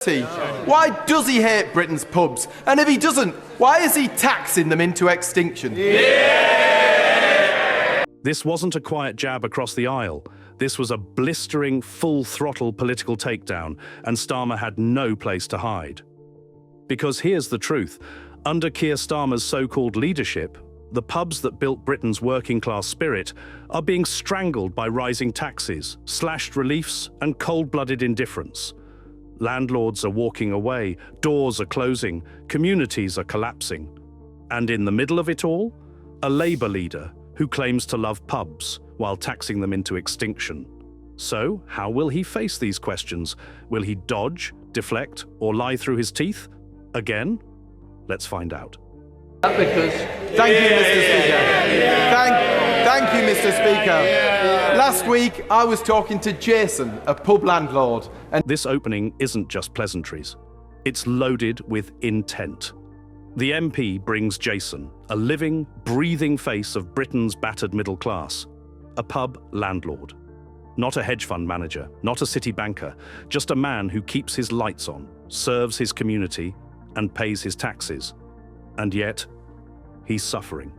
Why does he hate Britain's pubs? And if he doesn't, why is he taxing them into extinction? Yeah! This wasn't a quiet jab across the aisle. This was a blistering, full-throttle political takedown, and Starmer had no place to hide. Because here's the truth. Under Keir Starmer's so-called leadership, the pubs that built Britain's working-class spirit are being strangled by rising taxes, slashed reliefs, and cold-blooded indifference. Landlords are walking away, doors are closing, communities are collapsing. And in the middle of it all, a Labour leader who claims to love pubs while taxing them into extinction. So, how will he face these questions? Will he dodge, deflect, or lie through his teeth? Again? Let's find out. Thank you, Mr. Speaker. Thank you, Mr. Speaker. Last week, I was talking to Jason, a pub landlord, and this opening isn't just pleasantries. It's loaded with intent. The MP brings Jason, a living, breathing face of Britain's battered middle class, a pub landlord. Not a hedge fund manager, not a city banker, just a man who keeps his lights on, serves his community, and pays his taxes. And yet, he's suffering.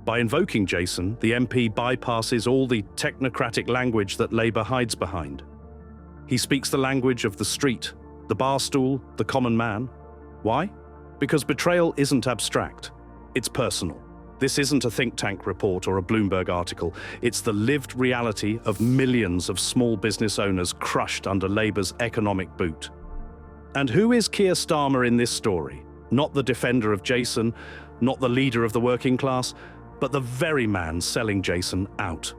By invoking Jason, the MP bypasses all the technocratic language that Labour hides behind. He speaks the language of the street, the bar stool, the common man. Why? Because betrayal isn't abstract. It's personal. This isn't a think tank report or a Bloomberg article. It's the lived reality of millions of small business owners crushed under Labour's economic boot. And who is Keir Starmer in this story? Not the defender of Jason, not the leader of the working class, but the very man selling Jason out.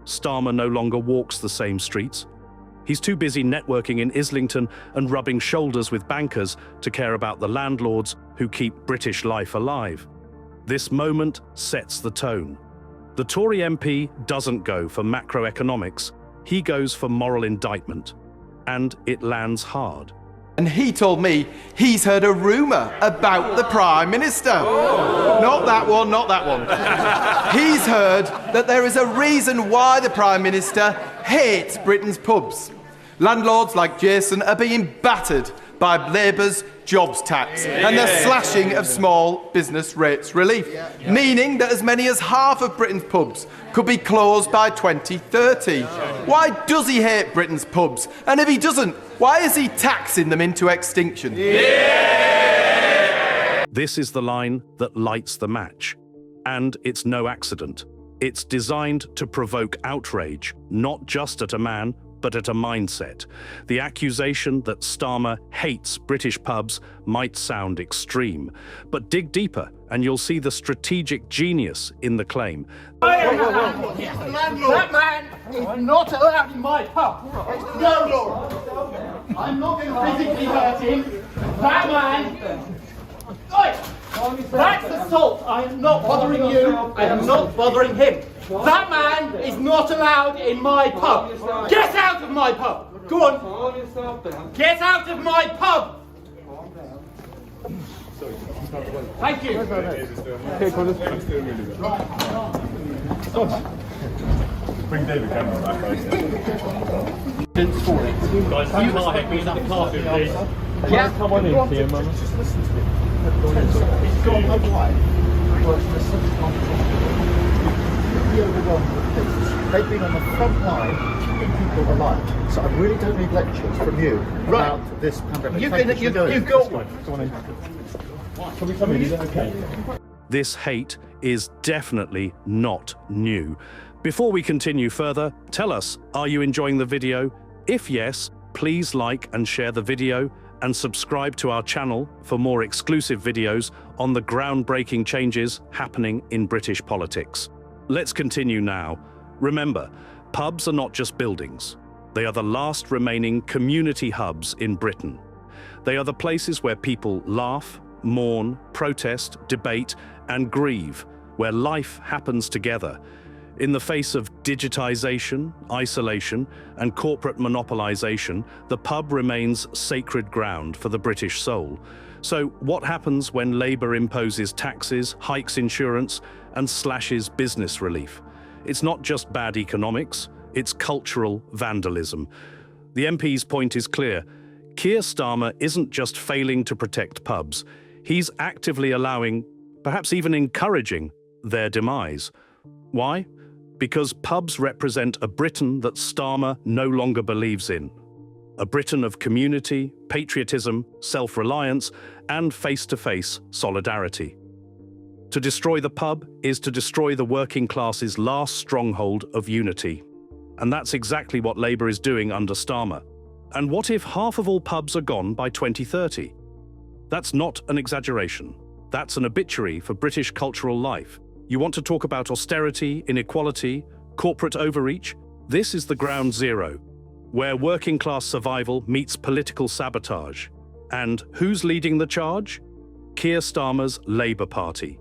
Starmer no longer walks the same streets. He's too busy networking in Islington and rubbing shoulders with bankers to care about the landlords who keep British life alive. This moment sets the tone. The Tory MP doesn't go for macroeconomics, he goes for moral indictment. And it lands hard. And he told me he's heard a rumour about the Prime Minister. Oh. Not that one, not that one. He's heard that there is a reason why the Prime Minister hates Britain's pubs. Landlords like Jason are being battered by Labour's jobs tax and the slashing of small business rates relief, meaning that as many as half of Britain's pubs could be closed by 2030. Why does he hate Britain's pubs? And if he doesn't, why is he taxing them into extinction? This is the line that lights the match. And it's no accident. It's designed to provoke outrage, not just at a man, but at a mindset. The accusation that Starmer hates British pubs might sound extreme, but dig deeper and you'll see the strategic genius in the claim. That man is not allowed in my pub. No, Lord. I'm not going to physically hurt him. That man... That's assault. I am not bothering you. I am not bothering him. That man is not allowed in my pub. Get out of my pub. Go on. Get out of my pub. Thank you. Bring David Cameron back. Guys, that car hit me, that car hit me. Yeah. Come on in here, Mum. He's gone away. They've been on the front line keeping people alive. So I really don't need lectures from you about this pandemic. You've got one. Come on in. Can we come in? Is that okay? This hate is definitely not new. Before we continue further, tell us, are you enjoying the video? If yes, please like and share the video and subscribe to our channel for more exclusive videos on the groundbreaking changes happening in British politics. Let's continue now. Remember, pubs are not just buildings. They are the last remaining community hubs in Britain. They are the places where people laugh, mourn, protest, debate, and grieve, where life happens together. In the face of digitization, isolation, and corporate monopolization, the pub remains sacred ground for the British soul. So what happens when Labour imposes taxes, hikes insurance, and slashes business relief? It's not just bad economics, it's cultural vandalism. The MP's point is clear. Keir Starmer isn't just failing to protect pubs, he's actively allowing, perhaps even encouraging, their demise. Why? Because pubs represent a Britain that Starmer no longer believes in. A Britain of community, patriotism, self-reliance, and face-to-face solidarity. To destroy the pub is to destroy the working class's last stronghold of unity. And that's exactly what Labour is doing under Starmer. And what if half of all pubs are gone by 2030? That's not an exaggeration. That's an obituary for British cultural life. You want to talk about austerity, inequality, corporate overreach? This is the ground zero, where working class survival meets political sabotage. And who's leading the charge? Keir Starmer's Labour Party.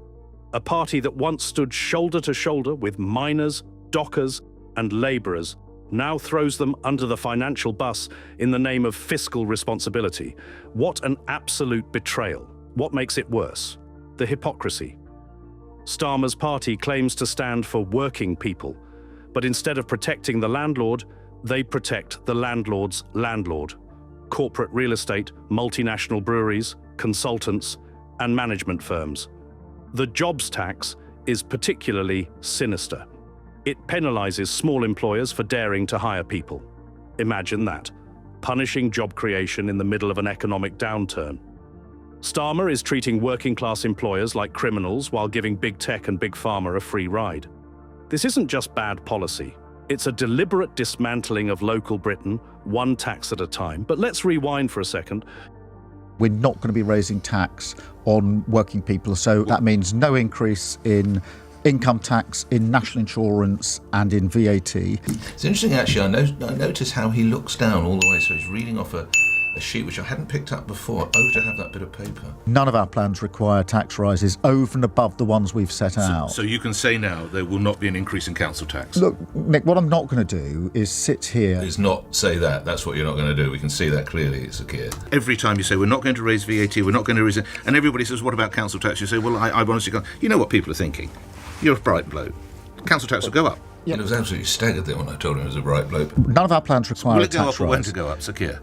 A party that once stood shoulder to shoulder with miners, dockers, and labourers, now throws them under the financial bus in the name of fiscal responsibility. What an absolute betrayal. What makes it worse? The hypocrisy. Starmer's party claims to stand for working people, but instead of protecting the landlord, they protect the landlord's landlord. Corporate real estate, multinational breweries, consultants, and management firms. The jobs tax is particularly sinister. It penalizes small employers for daring to hire people. Imagine that, punishing job creation in the middle of an economic downturn. Starmer is treating working-class employers like criminals while giving big tech and big pharma a free ride. This isn't just bad policy. It's a deliberate dismantling of local Britain, one tax at a time. But let's rewind for a second. We're not going to be raising tax on working people, so that means no increase in income tax, in national insurance and in VAT. It's interesting actually, I notice how he looks down all the way, so he's reading off a sheet which I hadn't picked up before. Oh, to have that bit of paper. None of our plans require tax rises over and above the ones we've set out. So you can say now there will not be an increase in council tax? Look, Nick, what I'm not going to do is sit here... Is not say that. That's what you're not going to do. We can see that clearly, it's a kid. Every time you say, we're not going to raise VAT, we're not going to raise it, and everybody says, what about council tax? You say, well, I honestly can't. You know what people are thinking. You're a bright bloke. Council tax will go up. Yep. It was absolutely staggered there when I told him he was a bright bloke. None of our plans require a tax rise. Will it go up or when to go up, Sakir?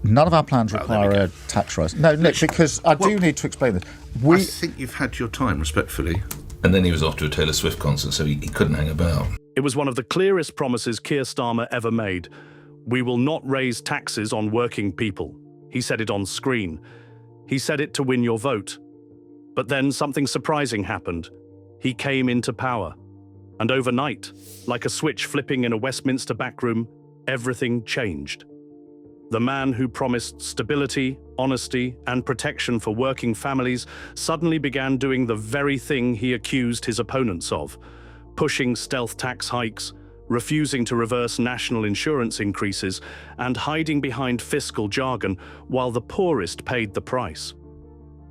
None of our plans require a tax rise. No, Nick, because I do need to explain this. I think you've had your time, respectfully. And then he was off to a Taylor Swift concert, so he couldn't hang about. It was one of the clearest promises Keir Starmer ever made. We will not raise taxes on working people. He said it on screen. He said it to win your vote. But then something surprising happened. He came into power. And overnight, like a switch flipping in a Westminster backroom, everything changed. The man who promised stability, honesty, and protection for working families suddenly began doing the very thing he accused his opponents of, pushing stealth tax hikes, refusing to reverse national insurance increases, and hiding behind fiscal jargon while the poorest paid the price.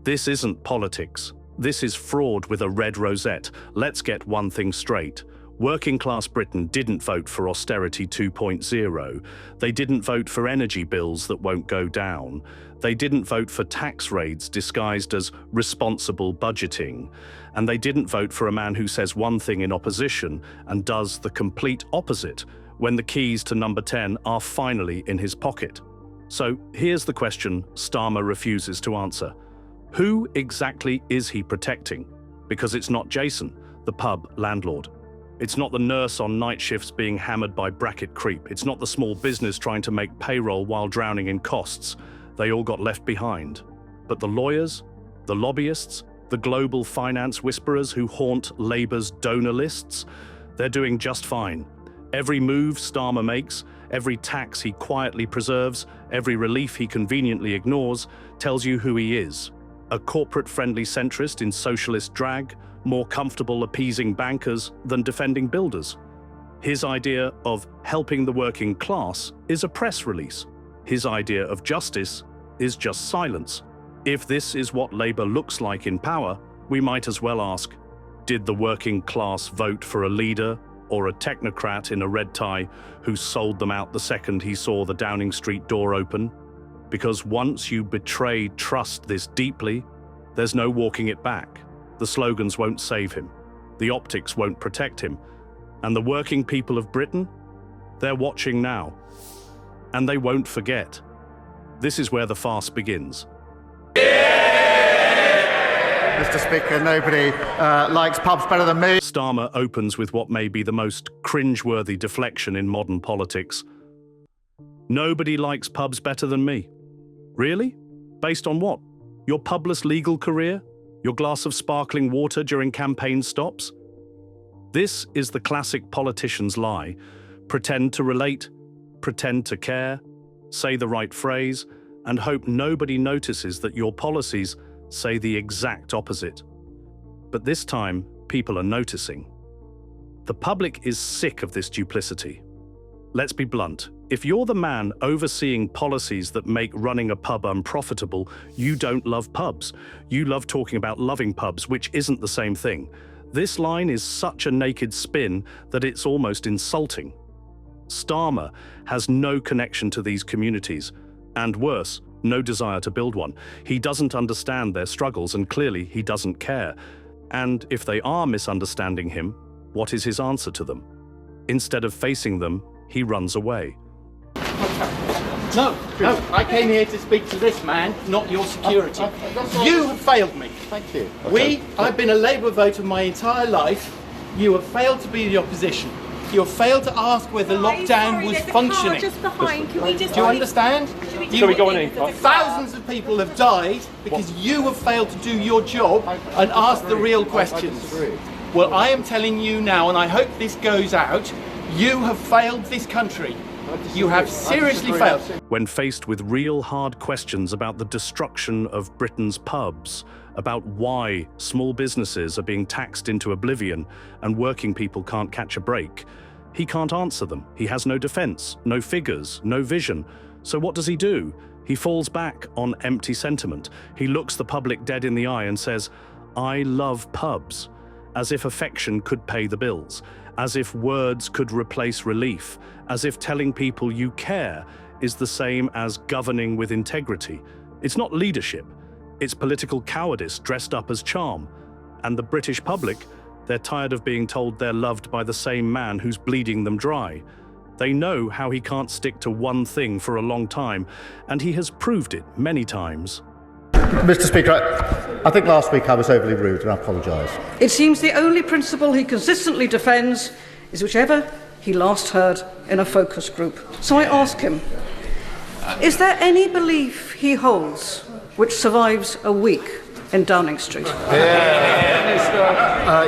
This isn't politics. This is fraud with a red rosette. Let's get one thing straight. Working-class Britain didn't vote for austerity 2.0. They didn't vote for energy bills that won't go down. They didn't vote for tax raids disguised as responsible budgeting. And they didn't vote for a man who says one thing in opposition and does the complete opposite when the keys to number 10 are finally in his pocket. So here's the question Starmer refuses to answer. Who exactly is he protecting? Because it's not Jason, the pub landlord. It's not the nurse on night shifts being hammered by bracket creep. It's not the small business trying to make payroll while drowning in costs. They all got left behind. But the lawyers, the lobbyists, the global finance whisperers who haunt Labour's donor lists, they're doing just fine. Every move Starmer makes, every tax he quietly preserves, every relief he conveniently ignores, tells you who he is. A corporate-friendly centrist in socialist drag, more comfortable appeasing bankers than defending builders. His idea of helping the working class is a press release. His idea of justice is just silence. If this is what Labour looks like in power, we might as well ask, did the working class vote for a leader or a technocrat in a red tie who sold them out the second he saw the Downing Street door open? Because once you betray trust this deeply, there's no walking it back. The slogans won't save him. The optics won't protect him. And the working people of Britain, they're watching now. And they won't forget. This is where the farce begins. Mr. Speaker, nobody likes pubs better than me. Starmer opens with what may be the most cringe-worthy deflection in modern politics. Nobody likes pubs better than me. Really? Based on what? Your publess legal career? Your glass of sparkling water during campaign stops? This is the classic politician's lie. Pretend to relate, pretend to care, say the right phrase, and hope nobody notices that your policies say the exact opposite. But this time, people are noticing. The public is sick of this duplicity. Let's be blunt. If you're the man overseeing policies that make running a pub unprofitable, you don't love pubs. You love talking about loving pubs, which isn't the same thing. This line is such a naked spin that it's almost insulting. Starmer has no connection to these communities, and worse, no desire to build one. He doesn't understand their struggles, and clearly he doesn't care. And if they are misunderstanding him, what is his answer to them? Instead of facing them, he runs away. No, I came here to speak to this man, not your security. You have failed me. Thank you. I've been a Labour voter my entire life. You have failed to be the opposition. You have failed to ask whether lockdown was functioning. Just behind. Can we just Do you understand? Shall we go on in? Thousands of people have died because you have failed to do your job and ask the real questions. Well, I am telling you now, and I hope this goes out, you have failed this country. You have seriously failed. When faced with real hard questions about the destruction of Britain's pubs, about why small businesses are being taxed into oblivion and working people can't catch a break, he can't answer them. He has no defense, no figures, no vision. So what does he do? He falls back on empty sentiment. He looks the public dead in the eye and says, "I love pubs," as if affection could pay the bills, as if words could replace relief, as if telling people you care is the same as governing with integrity. It's not leadership. It's political cowardice dressed up as charm. And the British public, they're tired of being told they're loved by the same man who's bleeding them dry. They know how he can't stick to one thing for a long time, and he has proved it many times. Mr. Speaker, I think last week I was overly rude, and I apologise. It seems the only principle he consistently defends is whichever he last heard in a focus group. So I ask him, is there any belief he holds which survives a week in Downing Street?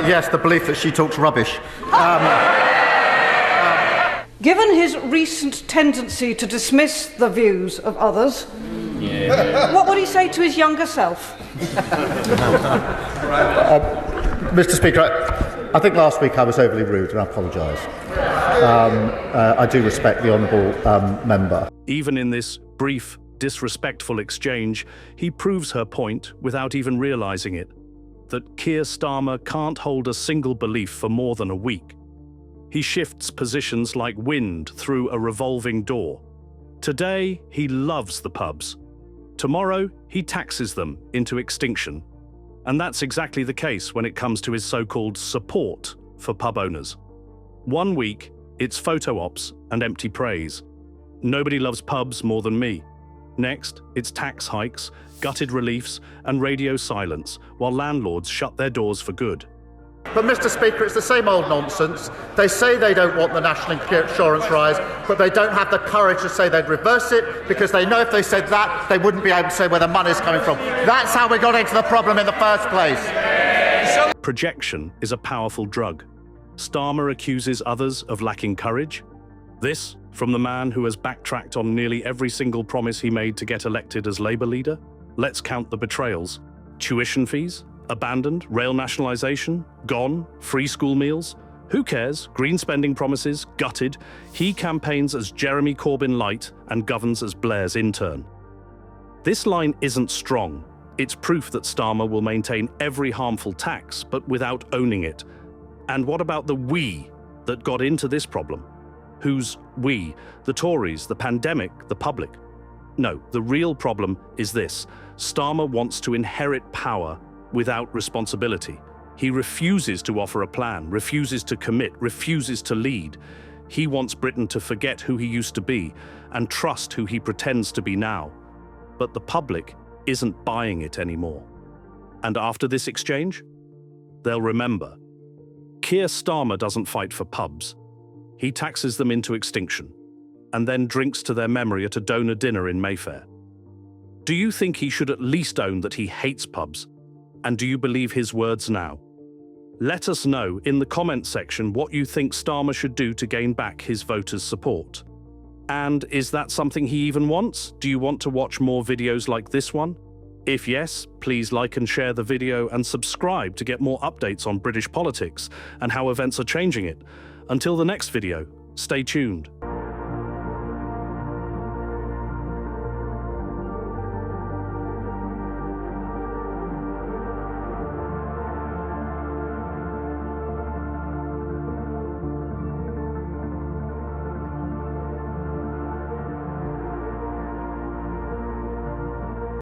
Yes, the belief that she talks rubbish. Given his recent tendency to dismiss the views of others, what would he say to his younger self? Mr. Speaker, I think last week I was overly rude, and I apologise. I do respect the honourable member. Even in this brief, disrespectful exchange, he proves her point without even realising it, that Keir Starmer can't hold a single belief for more than a week. He shifts positions like wind through a revolving door. Today, he loves the pubs. Tomorrow, he taxes them into extinction. And that's exactly the case when it comes to his so-called support for pub owners. 1 week, it's photo ops and empty praise. Nobody loves pubs more than me. Next, it's tax hikes, gutted reliefs, and radio silence, while landlords shut their doors for good. But, Mr. Speaker, it's the same old nonsense. They say they don't want the national insurance rise, but they don't have the courage to say they'd reverse it, because they know if they said that, they wouldn't be able to say where the money's coming from. That's how we got into the problem in the first place. Projection is a powerful drug. Starmer accuses others of lacking courage. This from the man who has backtracked on nearly every single promise he made to get elected as Labour leader. Let's count the betrayals. Tuition fees, abandoned, rail nationalisation, gone, free school meals. Who cares? Green spending promises, gutted. He campaigns as Jeremy Corbyn light and governs as Blair's intern. This line isn't strong. It's proof that Starmer will maintain every harmful tax, but without owning it. And what about the we that got into this problem? Who's we? The Tories, the pandemic, the public? No, the real problem is this. Starmer wants to inherit power without responsibility. He refuses to offer a plan, refuses to commit, refuses to lead. He wants Britain to forget who he used to be and trust who he pretends to be now. but the public isn't buying it anymore. And after this exchange, they'll remember. Keir Starmer doesn't fight for pubs. He taxes them into extinction, and then drinks to their memory at a donor dinner in Mayfair. Do you think he should at least own that he hates pubs? And do you believe his words now? Let us know in the comment section what you think Starmer should do to gain back his voters' support. And is that something he even wants? Do you want to watch more videos like this one? If yes, please like and share the video and subscribe to get more updates on British politics and how events are changing it. Until the next video, stay tuned.